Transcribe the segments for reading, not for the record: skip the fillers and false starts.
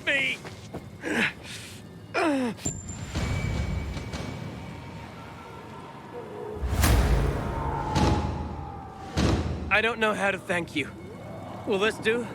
hurt me! I don't know how to thank you. Will this do?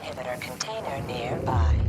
Inhibitor container nearby.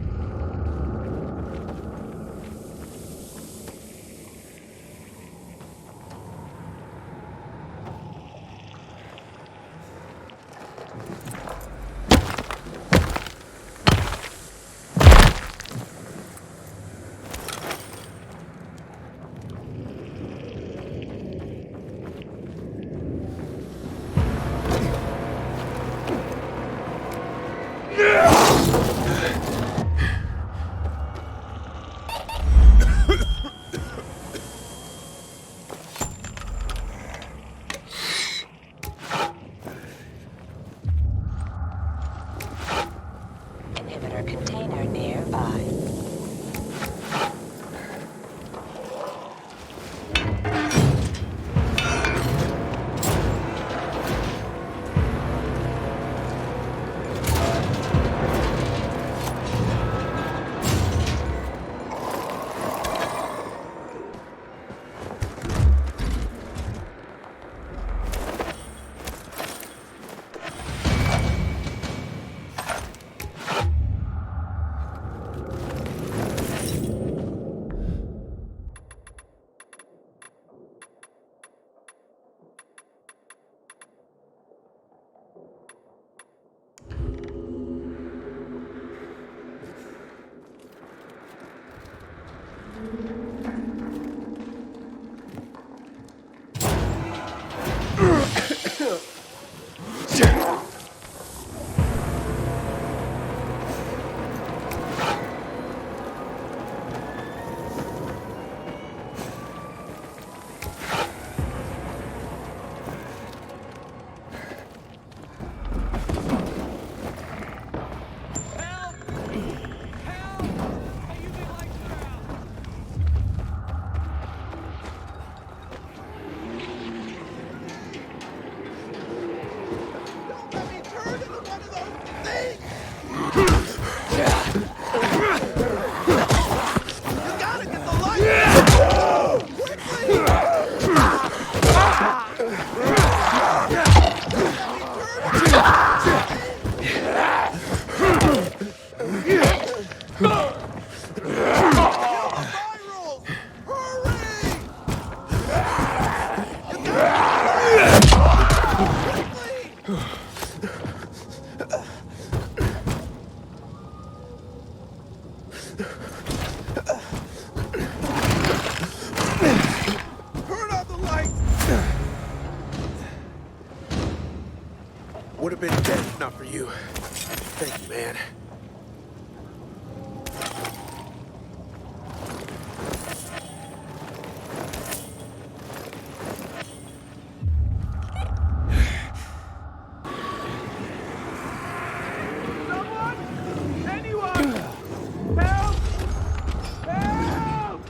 Inhibitor container nearby. Would have been dead if not for you. Thank you, man. Someone? Anyone? Help! Help!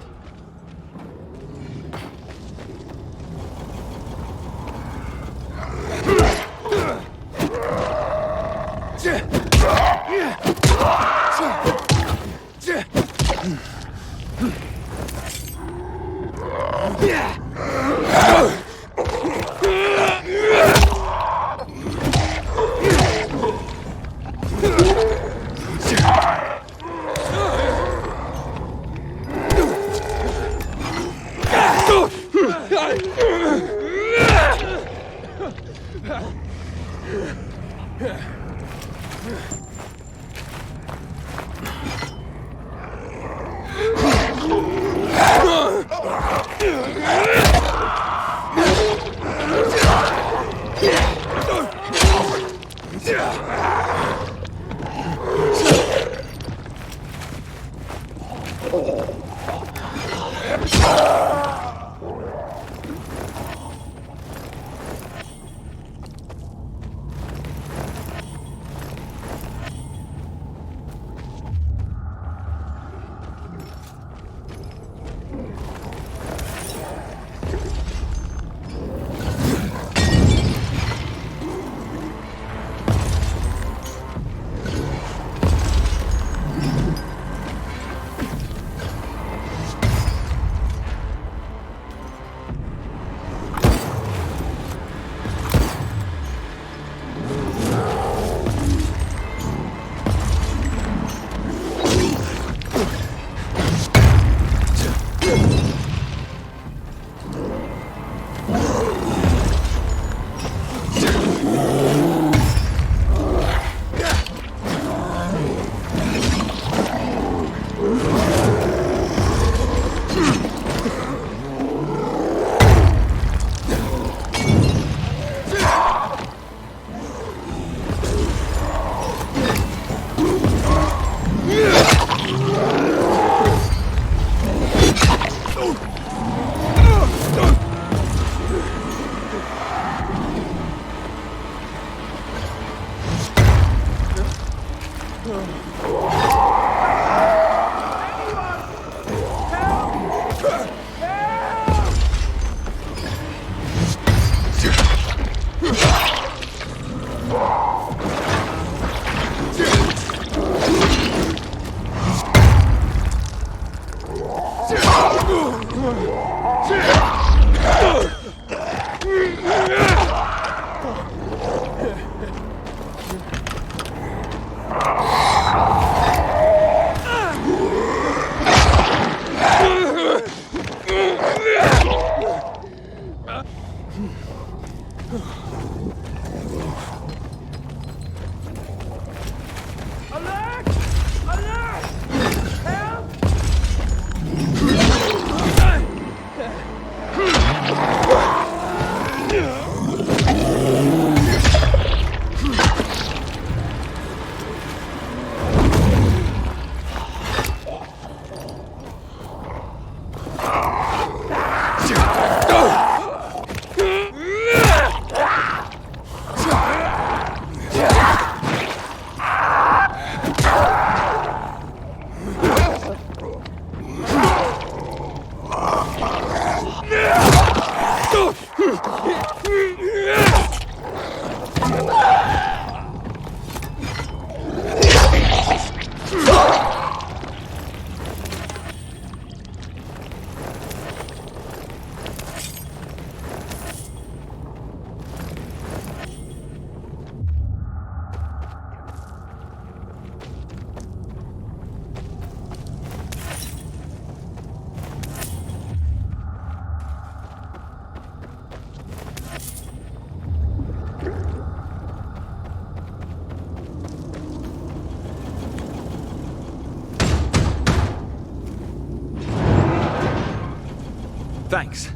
Thanks.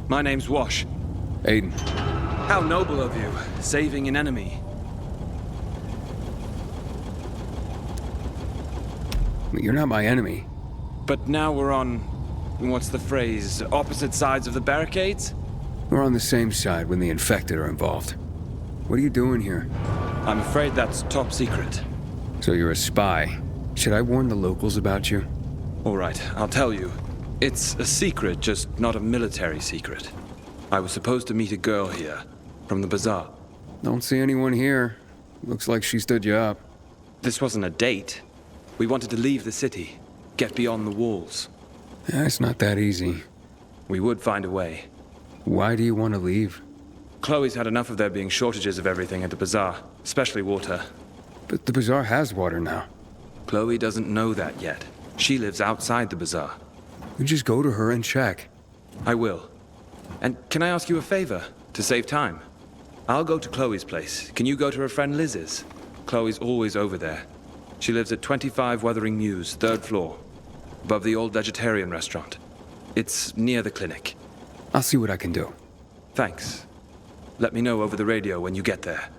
My name's Wash. Aiden. How noble of you, saving an enemy. You're not my enemy. But now we're on, what's the phrase, opposite sides of the barricades? We're on the same side when the infected are involved. What are you doing here? I'm afraid that's top secret. So you're a spy. Should I warn the locals about you? All right, I'll tell you. It's a secret, just not a military secret. I was supposed to meet a girl here, from the bazaar. Don't see anyone here. Looks like she stood you up. This wasn't a date. We wanted to leave the city, get beyond the walls. It's not that easy. We would find a way. Why do you want to leave? Chloe's had enough of there being shortages of everything at the bazaar, especially water. But the bazaar has water now. Chloe doesn't know that yet. She lives outside the bazaar. You just go to her and check. I will. And can I ask you a favor, to save time? I'll go to Chloe's place. Can you go to her friend Liz's? Chloe's always over there. She lives at 25 Wuthering Mews, 3rd floor, above the old vegetarian restaurant. It's near the clinic. I'll see what I can do. Thanks. Let me know over the radio when you get there.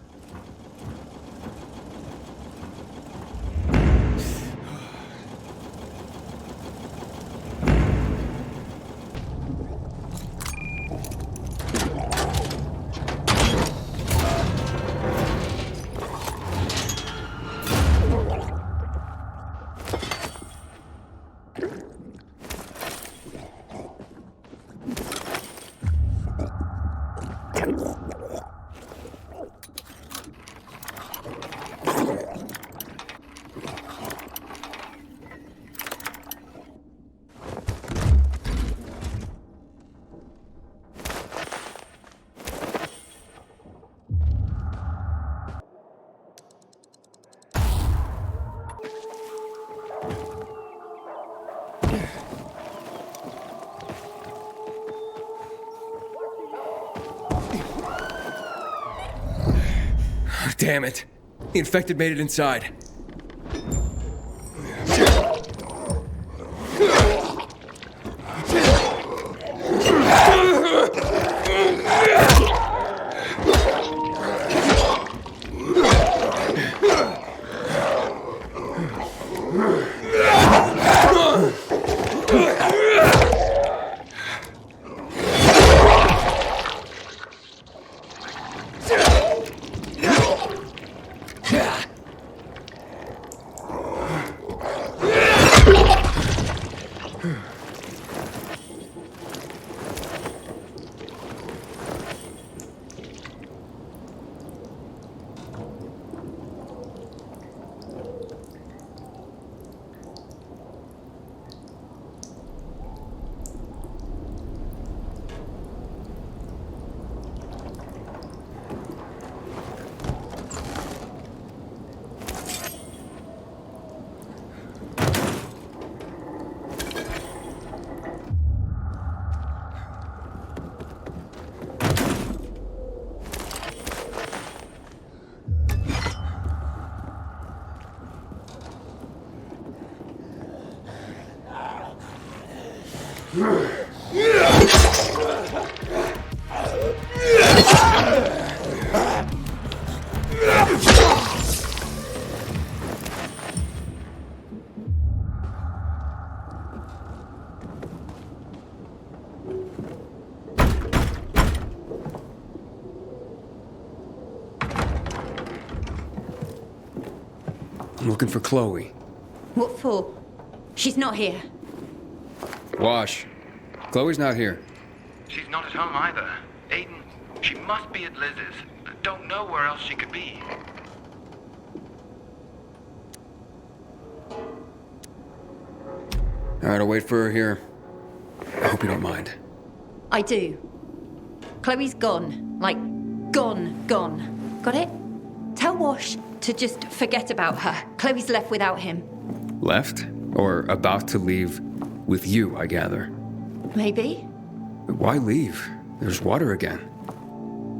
Damn it. The infected made it inside. I'm looking for Chloe. What for? She's not here. Wash. Chloe's not here. She's not at home either. Aiden, she must be at Liz's. I don't know where else she could be. Alright, I'll wait for her here. I hope you don't mind. I do. Chloe's gone. Like, gone. Got it? Tell Wash to just forget about her. Chloe's left without him. Left? Or about to leave with you, I gather. Maybe? Why leave? There's water again.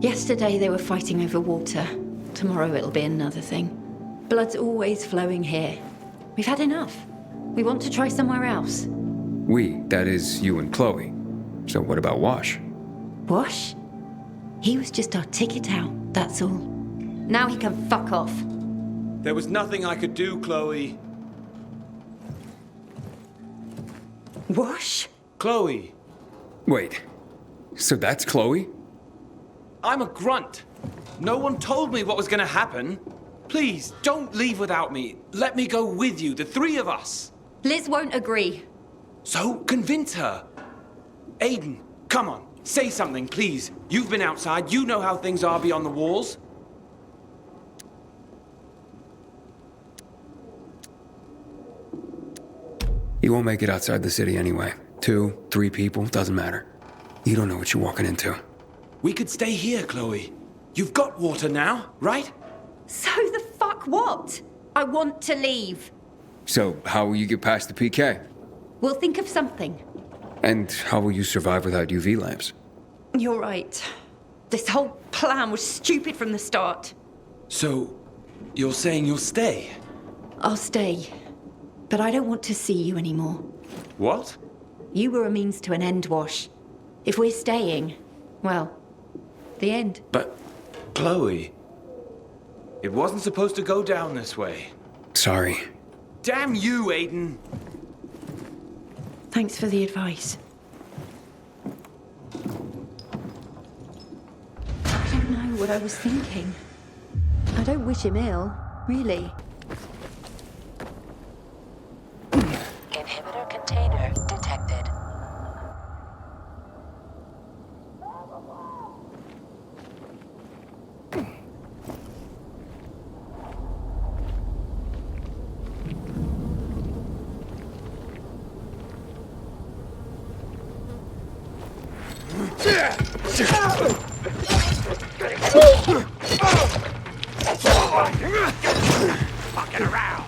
Yesterday they were fighting over water. Tomorrow it'll be another thing. Blood's always flowing here. We've had enough. We want to try somewhere else. We, that is you and Chloe. So what about Wash? Wash? He was just our ticket out, that's all. Now he can fuck off. There was nothing I could do, Chloe. Wash? Chloe, Wait, so that's Chloe? I'm a grunt. No one told me what was gonna happen. Please, don't leave without me. Let me go with you, the three of us. Liz won't agree. So convince her. Aiden, come on, say something, please. You've been outside, you know how things are beyond the walls. You won't make it outside the city anyway. 2, 3 people, doesn't matter. You don't know what you're walking into. We could stay here, Chloe. You've got water now, right? So the fuck what? I want to leave. So, how will you get past the PK? We'll think of something. And how will you survive without UV lamps? You're right. This whole plan was stupid from the start. So, you're saying you'll stay? I'll stay. But I don't want to see you anymore. What? You were a means to an end, Wash. If we're staying, well, the end. But, Chloe, it wasn't supposed to go down this way. Sorry. Damn you, Aiden! Thanks for the advice. I don't know what I was thinking. I don't wish him ill, really. Inhibitor container detected. Fucking around.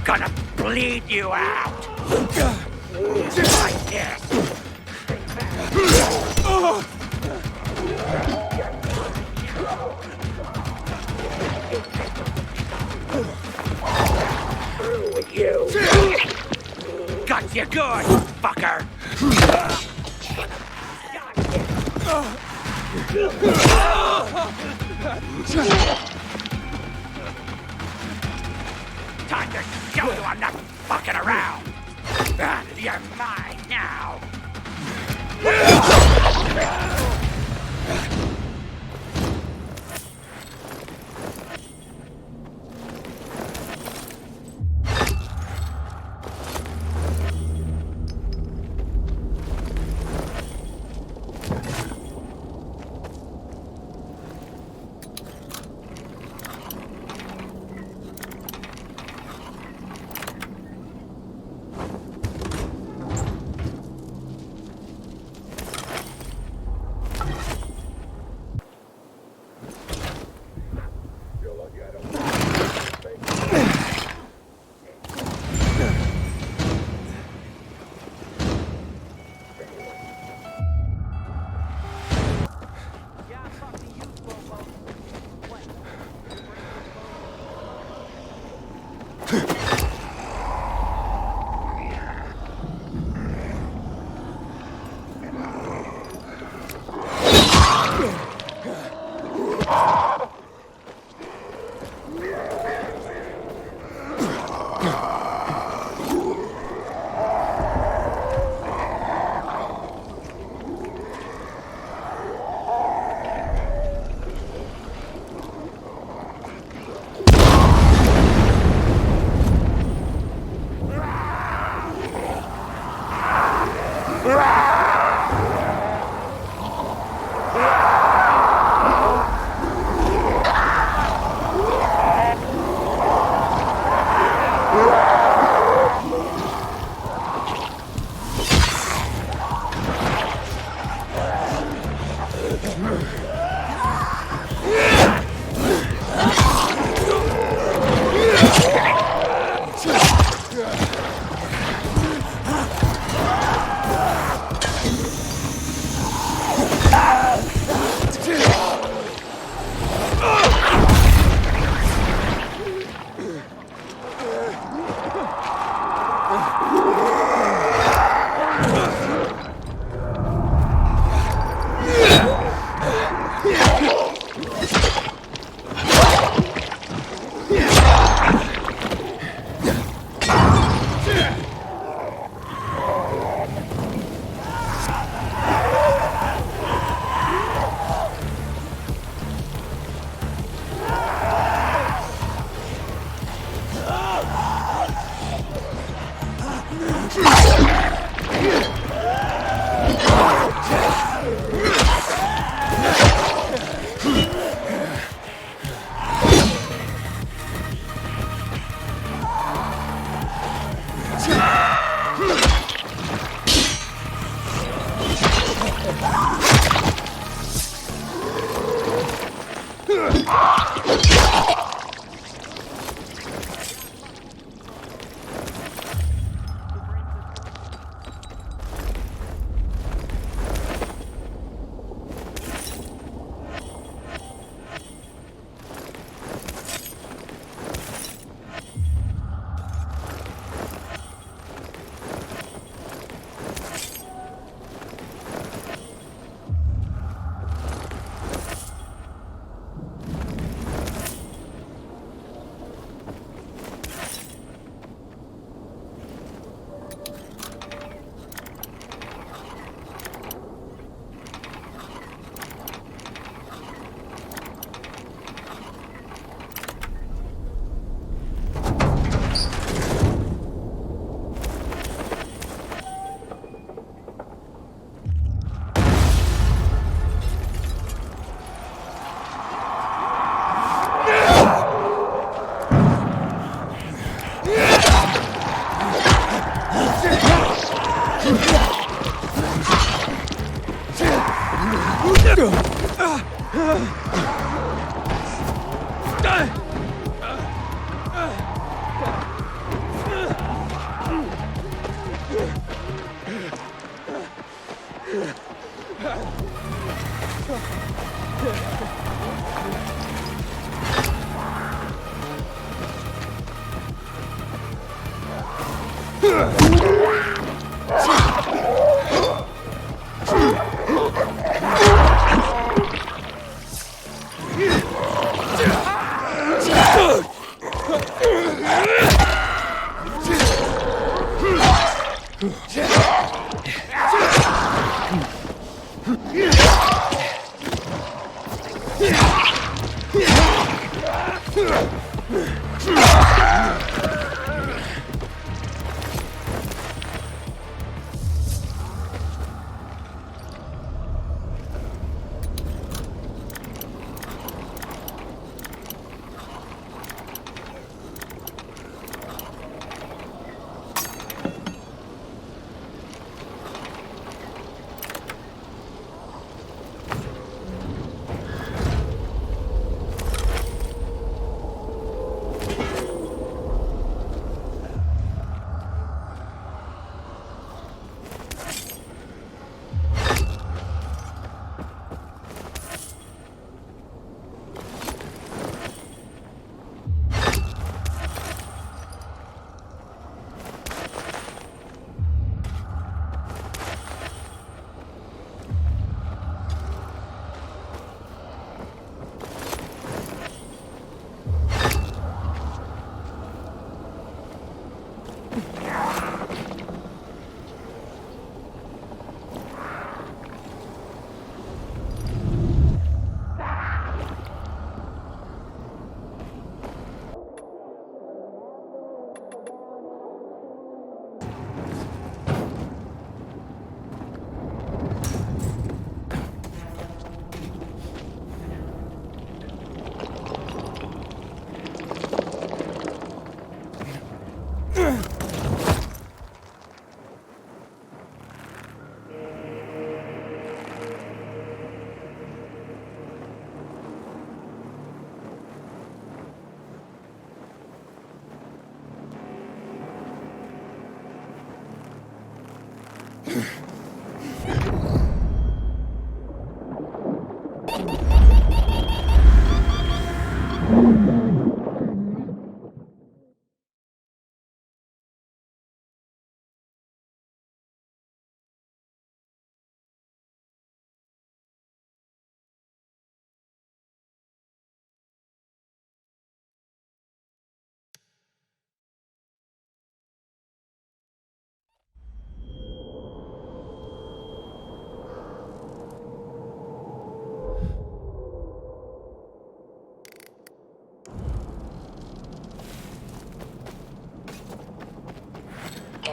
Gonna bleed you out. Like this. Through with you. Got you good, fucker. Time to show you I'm not fucking around. You're mine now.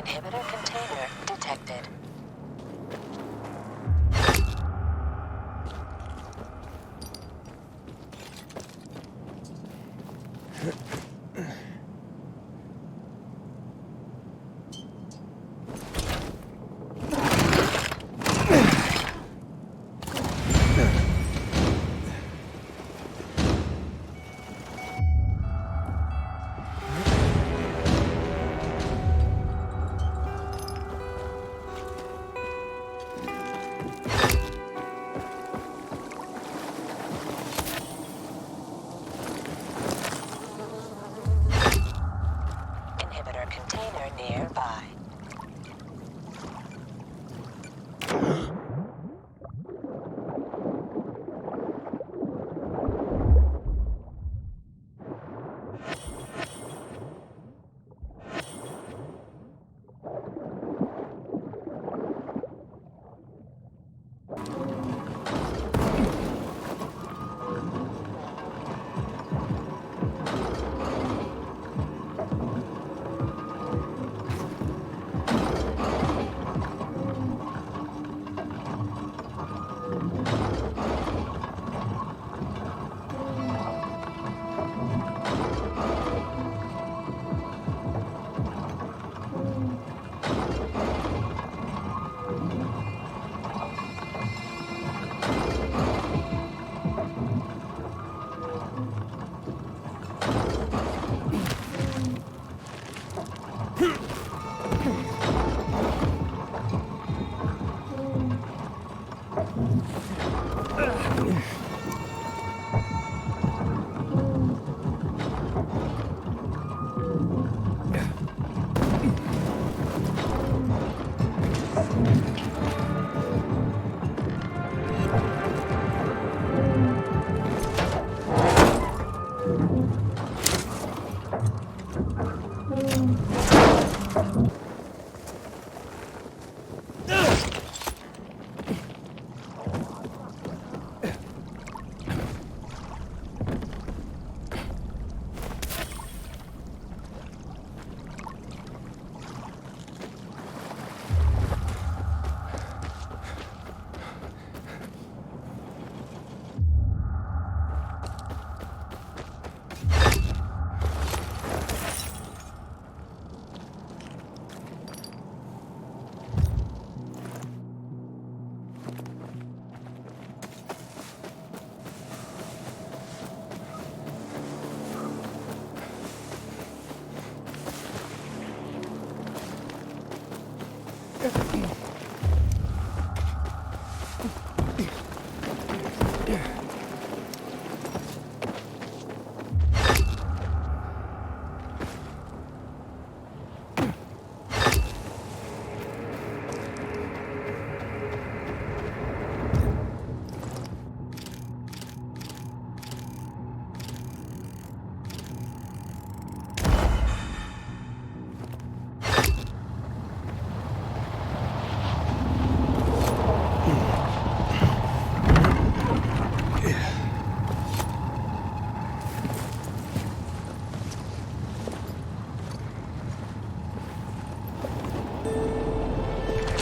Inhibitor container detected. Inhibitor container nearby.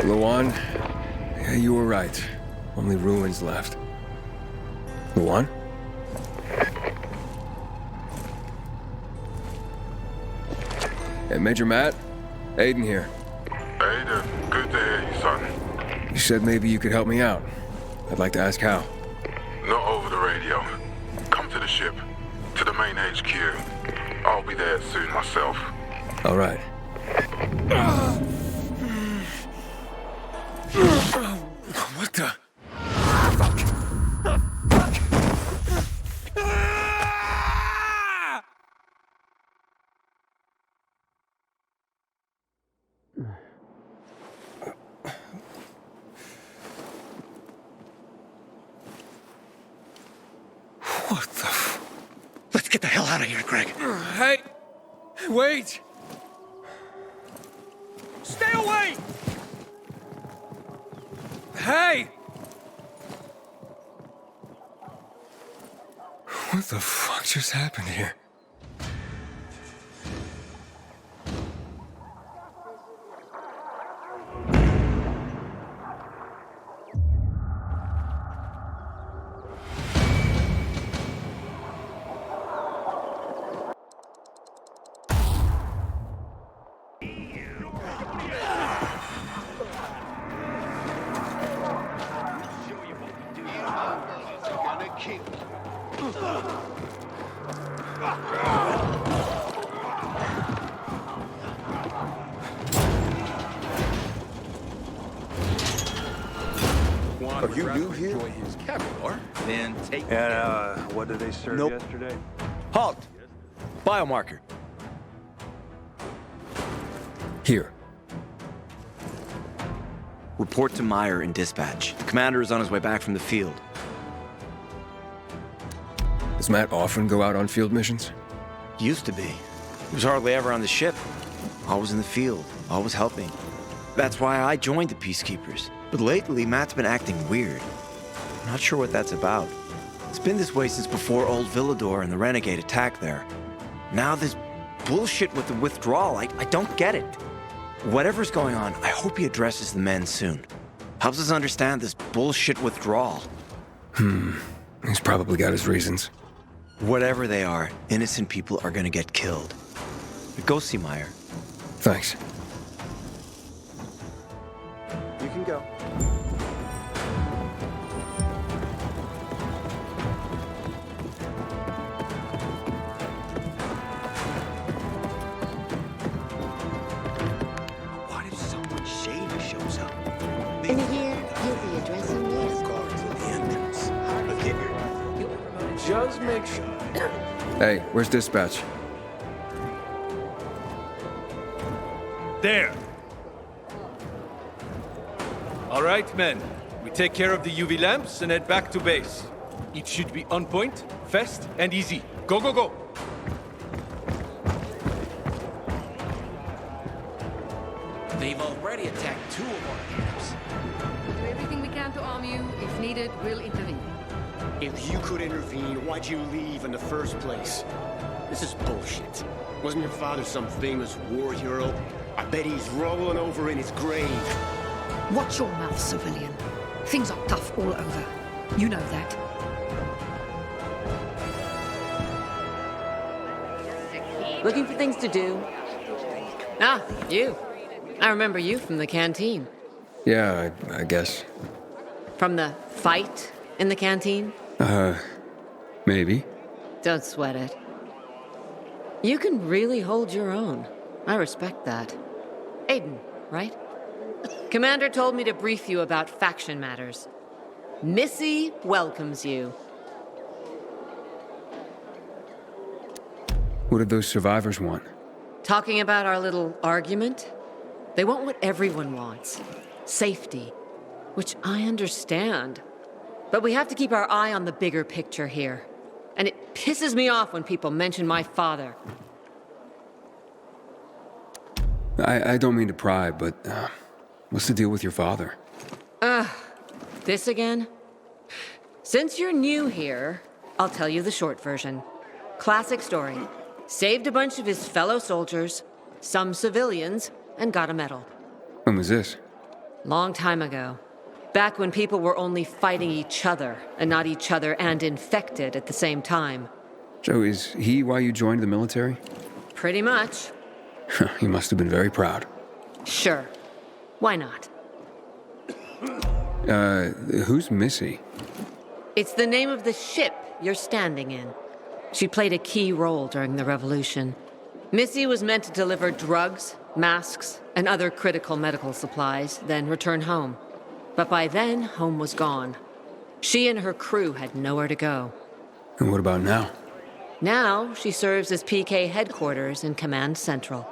Luan, yeah, you were right. Only ruins left. Luan? Hey, Major Matt? Aiden here. Aiden, good to hear you, son. You said maybe you could help me out. I'd like to ask how. Not over the radio. Come to the ship, to the main HQ. I'll be there soon myself. All right. What the? What the Let's get the hell out of here, Greg. Hey! Wait! Stay away! Hey! What the fuck just happened here? You new here? Enjoy his caviar, then take. And, what did they serve Nope. yesterday? Halt! Biomarker. Here. Report to Meyer in dispatch. The commander is on his way back from the field. Does Matt often go out on field missions? Used to be. He was hardly ever on the ship. Always in the field, always helping. That's why I joined the Peacekeepers. But lately, Matt's been acting weird. I'm not sure what that's about. It's been this way since before old Villador and the Renegade attacked there. Now this bullshit with the withdrawal, I don't get it. Whatever's going on, I hope he addresses the men soon. Helps us understand this bullshit withdrawal. He's probably got his reasons. Whatever they are, innocent people are gonna get killed. Go see Meyer. Thanks. You can go. What if someone shady shows up? In a year, you'll be addressing this. Guards at the entrance. Look here. Just make sure. Hey, where's dispatch? There. All right, men. We take care of the UV lamps and head back to base. It should be on point, fast, and easy. Go, go, go! They've already attacked 2 of our camps. We'll do everything we can to arm you. If needed, we'll intervene. If you could intervene, why'd you leave in the first place? This is bullshit. Wasn't your father some famous war hero? I bet he's rolling over in his grave. Watch your mouth, civilian. Things are tough all over. You know that. Looking for things to do? Ah, you. I remember you from the canteen. Yeah, I guess. From the fight in the canteen? Maybe. Don't sweat it. You can really hold your own. I respect that. Aiden, right? Commander told me to brief you about faction matters. Missy welcomes you. What did those survivors want? Talking about our little argument? They want what everyone wants. Safety. Which I understand. But we have to keep our eye on the bigger picture here. And it pisses me off when people mention my father. I don't mean to pry, but what's the deal with your father? This again? Since you're new here, I'll tell you the short version. Classic story. Saved a bunch of his fellow soldiers, some civilians, and got a medal. When was this? Long time ago. Back when people were only fighting each other, and not each other and infected at the same time. So is he why you joined the military? Pretty much. He must have been very proud. Sure. Why not? Who's Missy? It's the name of the ship you're standing in. She played a key role during the revolution. Missy was meant to deliver drugs, masks, and other critical medical supplies, then return home. But by then, home was gone. She and her crew had nowhere to go. And what about now? Now, she serves as PK headquarters in Command Central.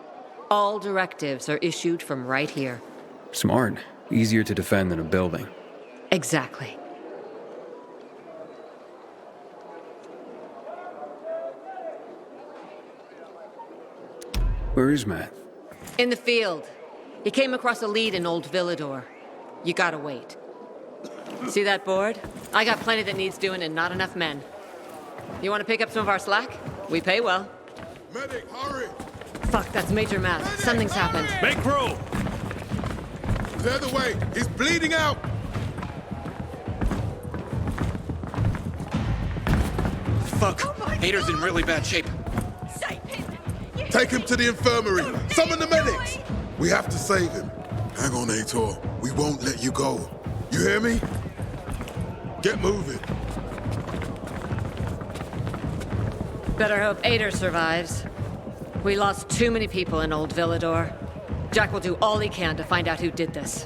All directives are issued from right here. Smart. Easier to defend than a building. Exactly. Where is Matt? In the field. He came across a lead in Old Villador. You gotta wait. See that board? I got plenty that needs doing and not enough men. You want to pick up some of our slack? We pay well. Medic, hurry! Fuck, that's Major Matt. Something's happened. Make room! Clear the way! He's bleeding out! Fuck! Hader's in really bad shape. Take him to the infirmary! Summon the medics! We have to save him. Hang on, Aitor. We won't let you go. You hear me? Get moving. Better hope Ader survives. We lost too many people in Old Villador. Jack will do all he can to find out who did this.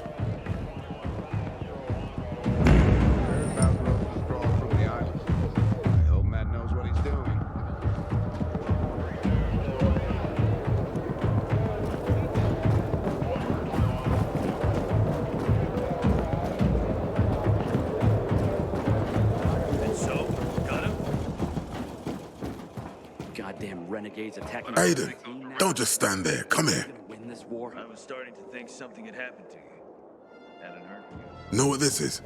renegades attacking. Aiden, don't just stand there. Come here. Win this war. I was starting to think something had happened to you. Hadn't heard from you. Know what this is?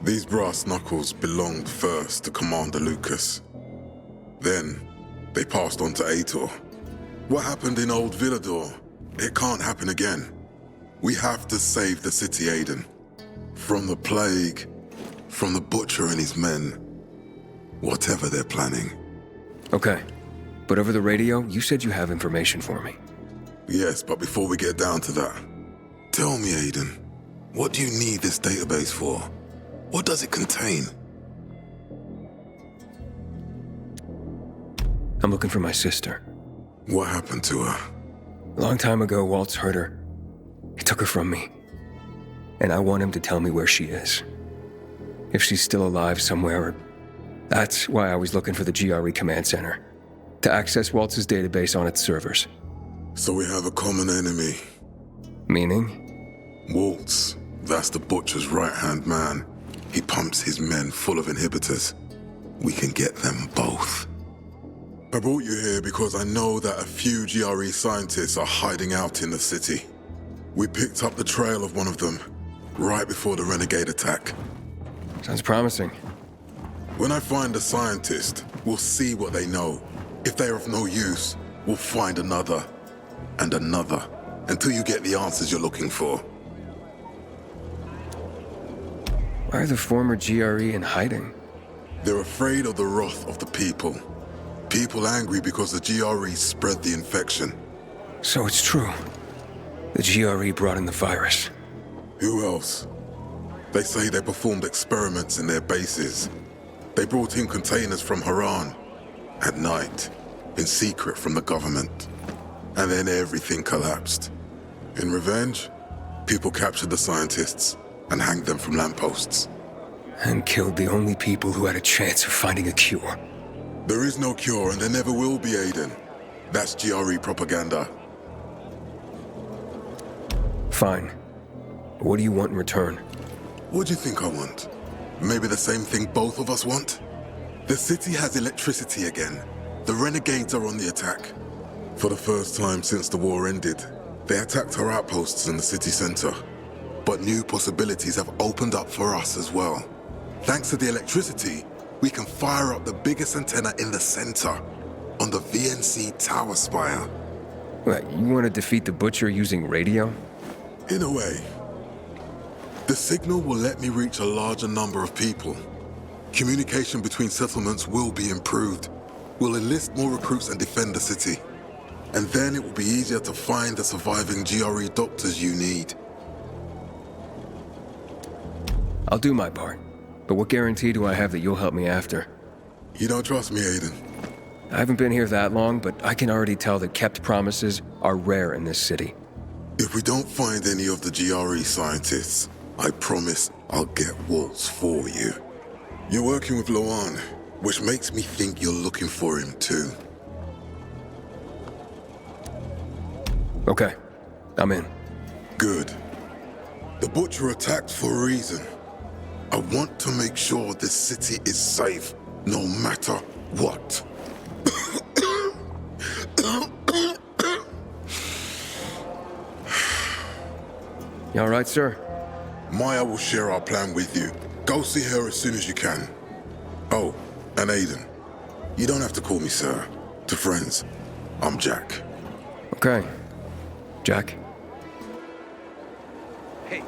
These brass knuckles belonged first to Commander Lucas. Then, they passed on to Aitor. What happened in Old Villador? It can't happen again. We have to save the city, Aiden. From the plague, from the Butcher and his men. Whatever they're planning. Okay. But over the radio, you said you have information for me. Yes, but before we get down to that, tell me, Aiden, what do you need this database for? What does it contain? I'm looking for my sister. What happened to her? A long time ago, Waltz hurt her. He took her from me. And I want him to tell me where she is. If she's still alive somewhere. That's why I was looking for the GRE command center. To access Waltz's database on its servers. So we have a common enemy. Meaning? Waltz. That's the Butcher's right-hand man. He pumps his men full of inhibitors. We can get them both. I brought you here because I know that a few GRE scientists are hiding out in the city. We picked up the trail of one of them, right before the renegade attack. Sounds promising. When I find a scientist, we'll see what they know. If they're of no use, we'll find another, and another, until you get the answers you're looking for. Why are the former GRE in hiding? They're afraid of the wrath of the people. People angry because the GRE spread the infection. So it's true. The GRE brought in the virus. Who else? They say they performed experiments in their bases. They brought in containers from Haran. At night. In secret from the government. And then everything collapsed. In revenge, people captured the scientists and hanged them from lampposts. And killed the only people who had a chance of finding a cure. There is no cure and there never will be, Aiden. That's GRE propaganda. Fine. What do you want in return? What do you think I want? Maybe the same thing both of us want? The city has electricity again. The renegades are on the attack. For the first time since the war ended, they attacked our outposts in the city center. But new possibilities have opened up for us as well. Thanks to the electricity, we can fire up the biggest antenna in the center, on the VNC tower spire. What, you want to defeat the Butcher using radio? In a way. The signal will let me reach a larger number of people. Communication between settlements will be improved. We'll enlist more recruits and defend the city. And then it will be easier to find the surviving GRE doctors you need. I'll do my part. But what guarantee do I have that you'll help me after? You don't trust me, Aiden? I haven't been here that long, but I can already tell that kept promises are rare in this city. If we don't find any of the GRE scientists, I promise I'll get Waltz for you. You're working with Loan, which makes me think you're looking for him too. Okay, I'm in. Good. The Butcher attacked for a reason. I want to make sure this city is safe, no matter what. You all right, sir? Maya will share our plan with you. Go see her as soon as you can. Oh, and Aiden. You don't have to call me sir. To friends, I'm Jack. Okay. Jack? Hey,